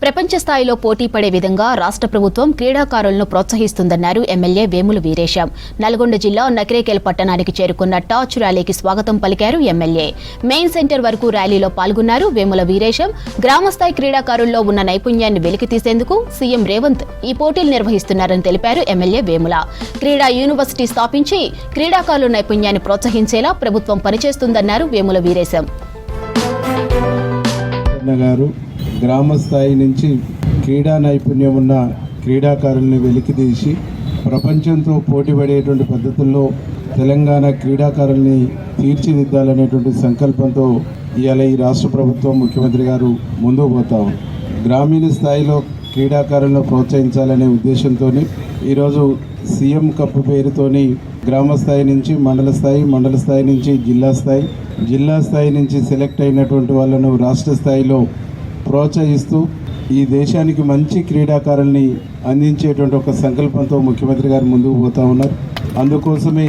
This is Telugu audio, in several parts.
ప్రపంచ స్థాయిలో పోటీ పడే విధంగా రాష్ట్ర ప్రభుత్వం క్రీడాకారులను ప్రోత్సహిస్తుందన్నారు ఎమ్మెల్యే వేముల వీరేశం. నల్గొండ జిల్లా నకిరేకల్ పట్టణానికి చేరుకున్న టార్చ్ ర్యాలీకి స్వాగతం పలికారు ఎమ్మెల్యే. మెయిన్ సెంటర్ వరకు ర్యాలీలో పాల్గొన్నారు వేముల వీరేశం. గ్రామస్థాయి క్రీడాకారుల్లో ఉన్న నైపుణ్యాన్ని వెలికితీసేందుకు సీఎం రేవంత్ ఈ పోటీలు నిర్వహిస్తున్నారని తెలిపారు ఎమ్మెల్యే వేముల. క్రీడా యూనివర్సిటీ స్థాపించి క్రీడాకారుల నైపుణ్యాన్ని ప్రోత్సహించేలా ప్రభుత్వం పనిచేస్తుందన్నారు వేముల వీరేశం. గ్రామ స్థాయి నుంచి క్రీడా నైపుణ్యం ఉన్న క్రీడాకారుల్ని వెలికితీసి ప్రపంచంతో పోటీపడేటువంటి పద్ధతుల్లో తెలంగాణ క్రీడాకారుల్ని తీర్చిదిద్దాలనేటువంటి సంకల్పంతో ఇవాళ ఈ రాష్ట్ర ప్రభుత్వం ముఖ్యమంత్రి గారు ముందుకు పోతాం. గ్రామీణ స్థాయిలో క్రీడాకారులను ప్రోత్సహించాలనే ఉద్దేశంతో ఈరోజు సీఎం కప్ పేరుతోని గ్రామ స్థాయి నుంచి మండల స్థాయి నుంచి జిల్లా స్థాయి నుంచి సెలెక్ట్ అయినటువంటి వాళ్ళను రాష్ట్ర స్థాయిలో ప్రోత్సహిస్తూ ఈ దేశానికి మంచి క్రీడాకారుల్ని అందించేటువంటి ఒక సంకల్పంతో ముఖ్యమంత్రి గారు ముందుకు పోతూ ఉన్నారు. అందుకోసమే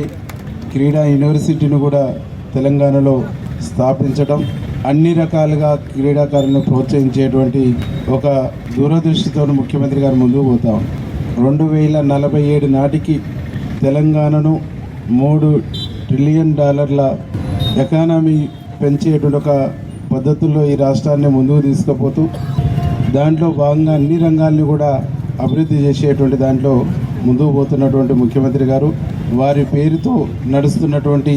క్రీడా యూనివర్సిటీని కూడా తెలంగాణలో స్థాపించడం, అన్ని రకాలుగా క్రీడాకారులను ప్రోత్సహించేటువంటి ఒక దూరదృష్టితో ముఖ్యమంత్రి గారు ముందుకు పోతా ఉన్నారు. 2047 నాటికి తెలంగాణను $3 ట్రిలియన్ ఎకానమీ పెంచేటువంటి ఒక పద్ధతుల్లో ఈ రాష్ట్రాన్ని ముందుకు తీసుకుపోతూ దాంట్లో భాగంగా అన్ని రంగాల్ని కూడా అభివృద్ధి చేసేటువంటి దాంట్లో ముందుకు పోతున్నటువంటి ముఖ్యమంత్రి గారు వారి పేరుతో నడుస్తున్నటువంటి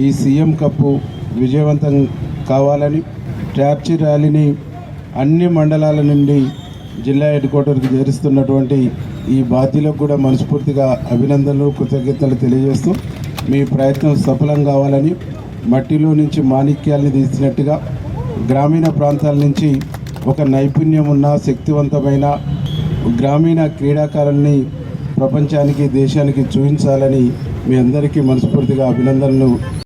ఈ సీఎం కప్పు విజయవంతం కావాలని టార్చ్ ర్యాలీని అన్ని మండలాల నుండి జిల్లా హెడ్ క్వార్టర్కి చేరుస్తున్నటువంటి ఈ బాధ్యులకు కూడా మనస్ఫూర్తిగా అభినందనలు, కృతజ్ఞతలు తెలియజేస్తూ మీ ప్రయత్నం సఫలం కావాలని, మట్టిలో నుంచి మాణిక్యాల్ని తీసినట్టుగా గ్రామీణ ప్రాంతాల నుంచి ఒక నైపుణ్యం ఉన్న శక్తివంతమైన గ్రామీణ క్రీడాకారుల్ని ప్రపంచానికి, దేశానికి చూపించాలని మీ అందరికీ మనస్ఫూర్తిగా అభినందనలు